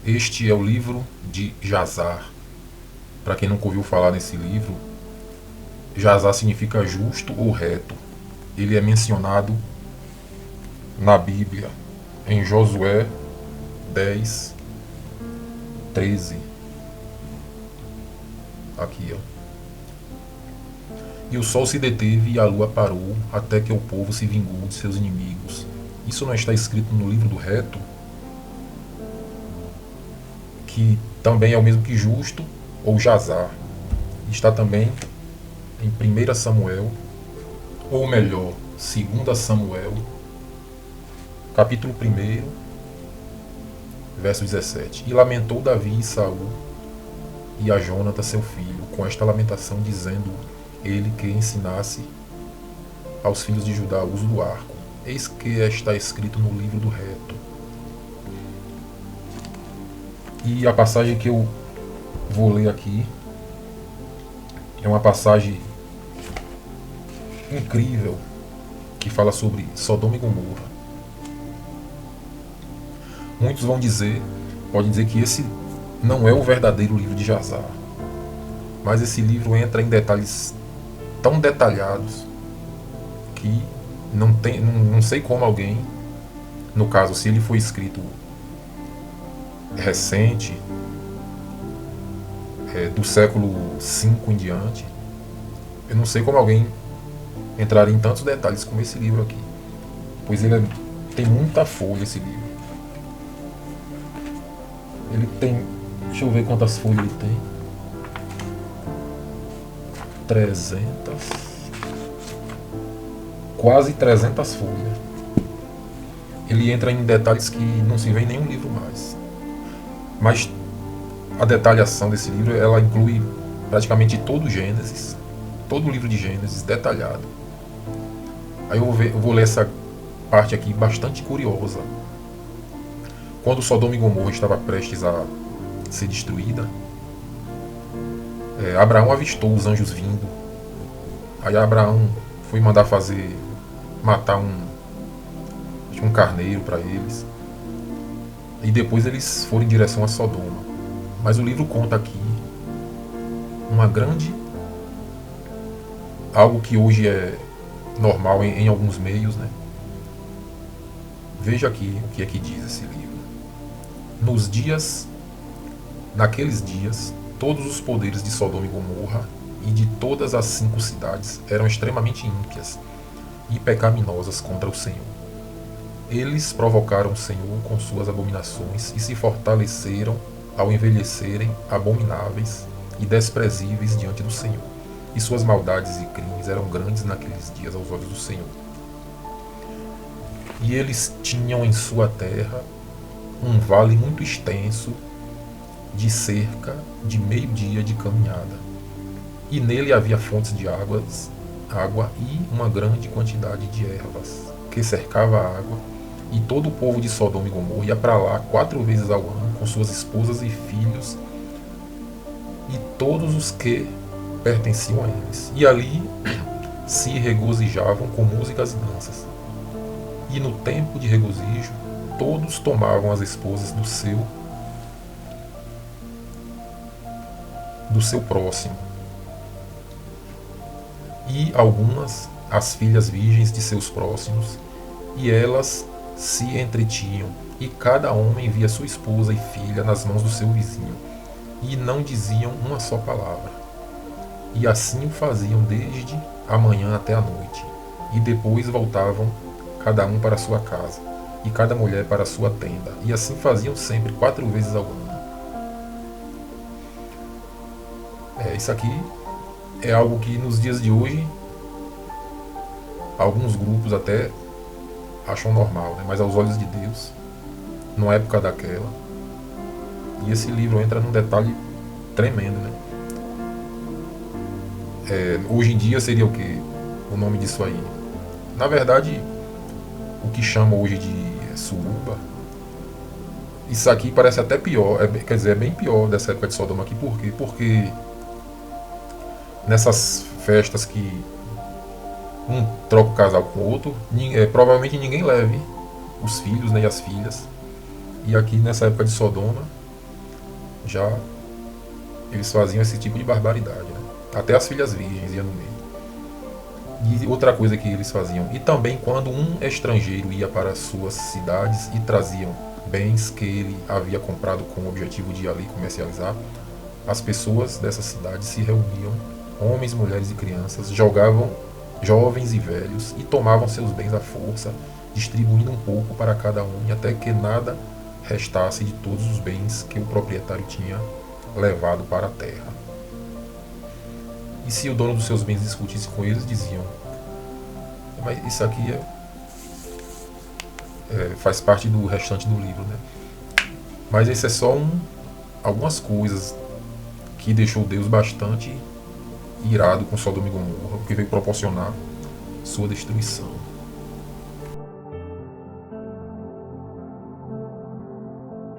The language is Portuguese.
Este é o livro de Jazar. Para quem nunca ouviu falar nesse livro, Jazar significa justo ou reto. Ele é mencionado na Bíblia, em Josué 10, 13. Aqui, ó. E o sol se deteve e a lua parou, até que o povo se vingou de seus inimigos. Isso não está escrito no livro do reto, que também é o mesmo que justo ou Jazar. Está também em 1 Samuel, ou melhor, 2 Samuel, capítulo 1, verso 17. E lamentou Davi e Saul e a Jonatã seu filho, com esta lamentação, dizendo ele que ensinasse aos filhos de Judá o uso do arco. Eis que está escrito no livro do reto. E a passagem que eu vou ler aqui é uma passagem incrível que fala sobre Sodoma e Gomorra. Muitos vão dizer, podem dizer que esse não é o verdadeiro livro de Jazar, mas esse livro entra em detalhes tão detalhados que não sei como alguém, no caso, se ele foi escrito recente, do século V em diante, eu não sei como alguém entraria em tantos detalhes como esse livro aqui, pois tem muita folha esse livro. Ele tem, deixa eu ver quantas folhas ele tem. 300, quase 300 folhas. Ele entra em detalhes que não se vê em nenhum livro mais. Mas a detalhação desse livro, ela inclui praticamente todo o Gênesis, todo o livro de Gênesis detalhado. Aí eu vou ler essa parte aqui bastante curiosa. Quando Sodoma e Gomorra estava prestes a ser destruída, Abraão avistou os anjos vindo. Aí Abraão foi mandar matar um carneiro para eles. E depois eles foram em direção a Sodoma. Mas o livro conta aqui algo que hoje é normal em alguns meios, né? Veja aqui o que é que diz esse livro. Naqueles dias, todos os poderes de Sodoma e Gomorra e de todas as 5 cidades eram extremamente ímpias e pecaminosas contra o Senhor. Eles provocaram o Senhor com suas abominações e se fortaleceram ao envelhecerem abomináveis e desprezíveis diante do Senhor. E suas maldades e crimes eram grandes naqueles dias aos olhos do Senhor. E eles tinham em sua terra um vale muito extenso, de cerca de meio-dia de caminhada. E nele havia fontes de água e uma grande quantidade de ervas, que cercava a água, e todo o povo de Sodoma e Gomorra ia para lá 4 vezes ao ano, com suas esposas e filhos, e todos os que pertenciam a eles. E ali se regozijavam com músicas e danças. E no tempo de regozijo, todos tomavam as esposas do seu próximo, e algumas as filhas virgens de seus próximos, e elas se entretinham, e cada homem via sua esposa e filha nas mãos do seu vizinho, e não diziam uma só palavra. E assim o faziam desde a manhã até a noite, e depois voltavam cada um para sua casa, e cada mulher para sua tenda, e assim faziam sempre 4 vezes ao ano. Isso aqui é algo que nos dias de hoje alguns grupos até acham normal, né? Mas aos olhos de Deus, numa época daquela, e esse livro entra num detalhe tremendo, né? Hoje em dia seria o que? O nome disso aí? Na verdade, o que chama hoje de suruba, isso aqui parece até pior, quer dizer, é bem pior dessa época de Sodoma aqui. Por quê? Porque nessas festas que um troca o casal com o outro, provavelmente ninguém leve os filhos, né, e as filhas. E aqui nessa época de Sodoma, já eles faziam esse tipo de barbaridade, né? Até as filhas virgens iam no meio. E outra coisa que eles faziam, e também quando um estrangeiro ia para suas cidades e traziam bens que ele havia comprado com o objetivo de ir ali comercializar, as pessoas dessa cidade se reuniam, homens, mulheres e crianças, jogavam jovens e velhos e tomavam seus bens à força, distribuindo um pouco para cada um, e até que nada restasse de todos os bens que o proprietário tinha levado para a terra. E se o dono dos seus bens discutisse com eles, diziam: mas isso aqui faz parte do restante do livro, né? Mas esse é só algumas coisas que deixou Deus bastante irado com Sodoma e Gomorra, que veio proporcionar sua destruição.